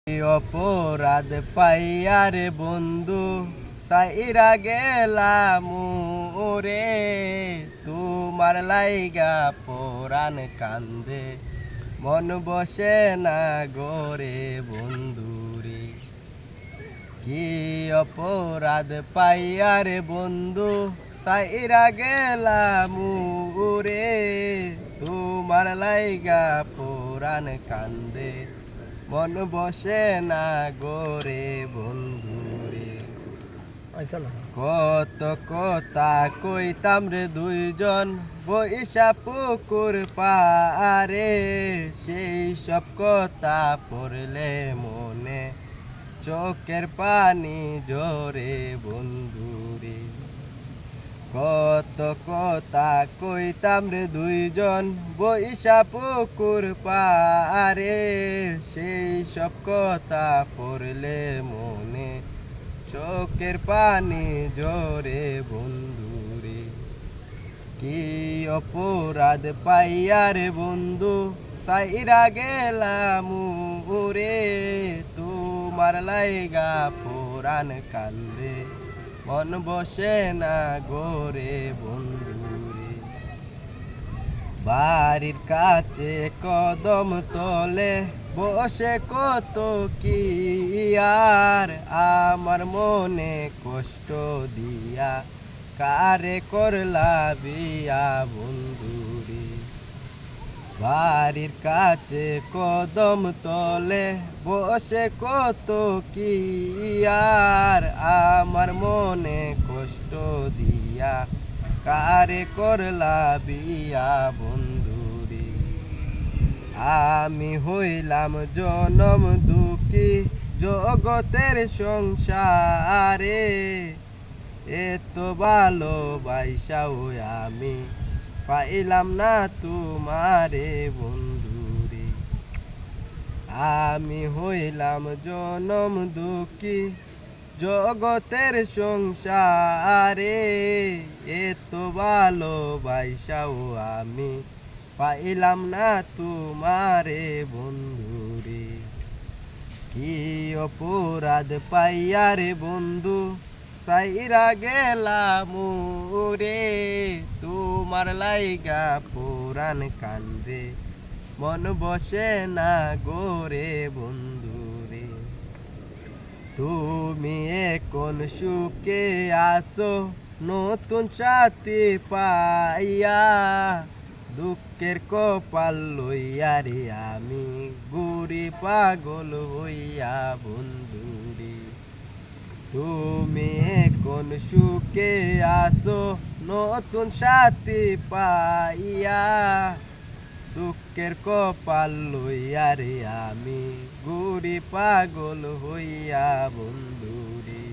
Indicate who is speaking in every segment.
Speaker 1: অপরাধ পাইয়ারে বন্ধু সাইরা গেলাম রে, তোমার লাইগা পরাণ কান্দে মন বসে না গোরে বন্ধুরে। কি অপরাধ পাইয়ারে বন্ধু সাইরা গেলাম রে, তোমার লাইগা পরাণ কান্দে মন বসে না গোরে বন্ধুরে। কত কথা কইতাম রে দুইজন বইসা পুকুর পারে, সেই সব কথা পড়লে মনে চোখের পানি জোরে বন্ধুরে। কত কথা কইতাম রে দুইজন বইসা পুকুর পারে, সেই সব কথা পড়লে মনে চোখের পানি জোরে বন্ধুরে। কি অপরাধ পাইয়ারে বন্ধু সাইরা গেলাম রে, তোমার লাইগা পরাণ কান্দে মন বসে না গোরে বন্ধুরে। বাড়ির কাছে কদম তলে বসে কত কি আর আমার মনে কষ্ট দিয়া কারে করলা বিয়া বন্ধুরে। বাড়ির কাছে কদম তলে বসে কত কি আর আমার মনে কষ্ট দিয়া কারে করলা বিয়া বন্ধুরে। আমি হইলাম জনম দুঃখী জগতের সংসারে, এত ভালোবাসাও আমি পাইলাম না তোমারে বন্ধুরে। আমি হইলাম জনম দুঃখী জগতের সংসারে, এত ভালোবাসাও আমি পাইলাম না তোমারে বন্ধুরে। কি অপরাধ পাইয়ারে বন্ধু সাইরা গেলাম রে, তোমার লাইগা পরাণ কান্দে মন বসে না গোরে বন্ধুরে। তুমি এখন সুখে আসো নতুন সাথী পাইয়া, দুঃখের কপাল লইয়া রে আমি গুড়ি পাগল হইয়া বন্ধুরে। তুমি এখন সুখে আসো নতুন সাথী পাইয়া, দুঃখের কপাল লইয়া রে আমি গুড়ি পাগল হইয়া বন্ধুরে।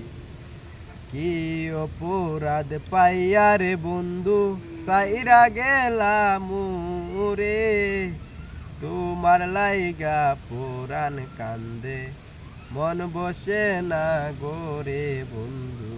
Speaker 1: কি অপরাধ পাইয়া রে বন্ধু সাইরা গেলাম রে, তোমার লাইগা পরাণ কান্দে মন বসে না গোরে বন্ধু।